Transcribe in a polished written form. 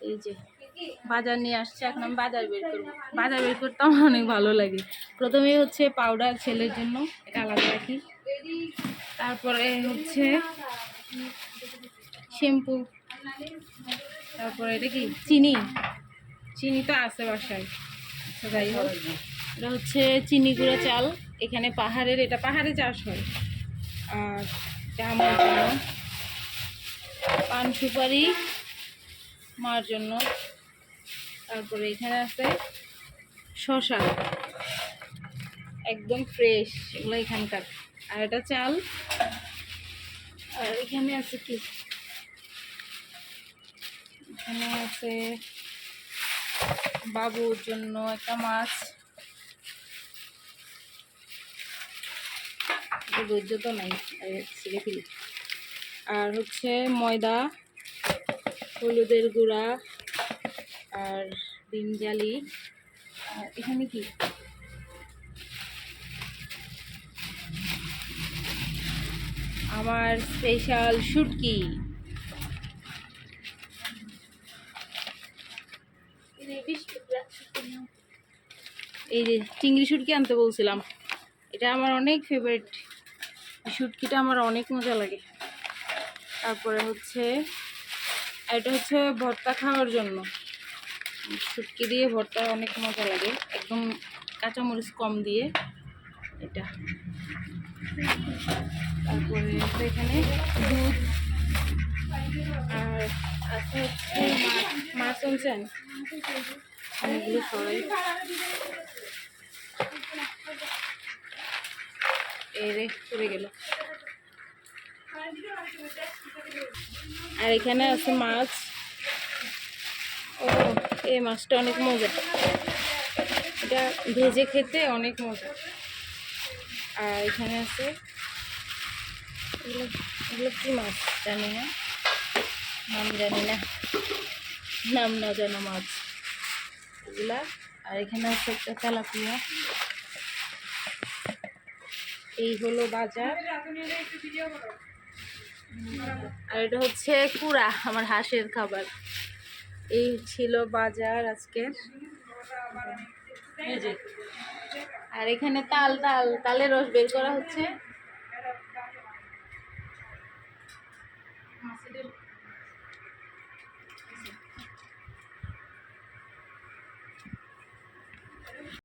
এই যে বাজার নিয়ে আসছে, এখন আমি বাজার বের করবো। বাজার বের করতে আমার অনেক ভালো লাগে। প্রথমে হচ্ছে পাউডার ছেলের জন্য, এটা আলাদা রাখি। তারপরে হচ্ছে শ্যাম্পু, তারপরে এটা কি চিনি, চিনি তো আছে বাসায়। আচ্ছা যাই হোক, এটা হচ্ছে চিনি গুঁড়ো চাল, এখানে পাহাড়ের, এটা পাহাড়ে চাষ হয়। আর এটা আমার জন্য পান সুপারি, মার জন্য। তারপরে এখানে আছে শসা, একদম ফ্রেশ, এগুলো এখানকার। আর এটা চাল। আর এখানে আছে কি, এখানে আছে বাবুর জন্য একটা মাছ, ধৈর্য তো নাই, ছিঁড়ে ফেলি। আর হচ্ছে ময়দা, হলুদের গুঁড়া, আর ডিম জালি। আর এখানে কি, আমার স্পেশাল শুটকি। এই যে চিংড়ি শুটকি আনতে বলছিলাম, এটা আমার অনেক ফেভারিট, শুটকিটা আমার অনেক মজা লাগে। তারপরে হচ্ছে এটা হচ্ছে ভর্তা খাওয়ার জন্য, শুটকি দিয়ে ভর্তা অনেক মজা লাগে, একদম কাঁচামরিচ কম দিয়ে এটা। তারপরে এখানে দুধ, আর আছে হচ্ছে মাছ আনছেন, অনেকগুলো সরাই। এরে পড়ে গেল। আর এখানে আছে মাছ। ও, এই মাছটা অনেক মজা, এটা ভেজে খেতে অনেক মজা। আর এখানে আছে এগুলো, এগুলো কি মাছ জানি না, নাম জানি না, নাম না জানা মাছ এগুলা। আর এখানে আছে একটা তেলাপিয়া। এই হলো বাজার। আর এটা হচ্ছে কুড়া, আমার হাঁসের খাবার। এই ছিল বাজার আজকের। আর এখানে তালের রস বের করা হচ্ছে।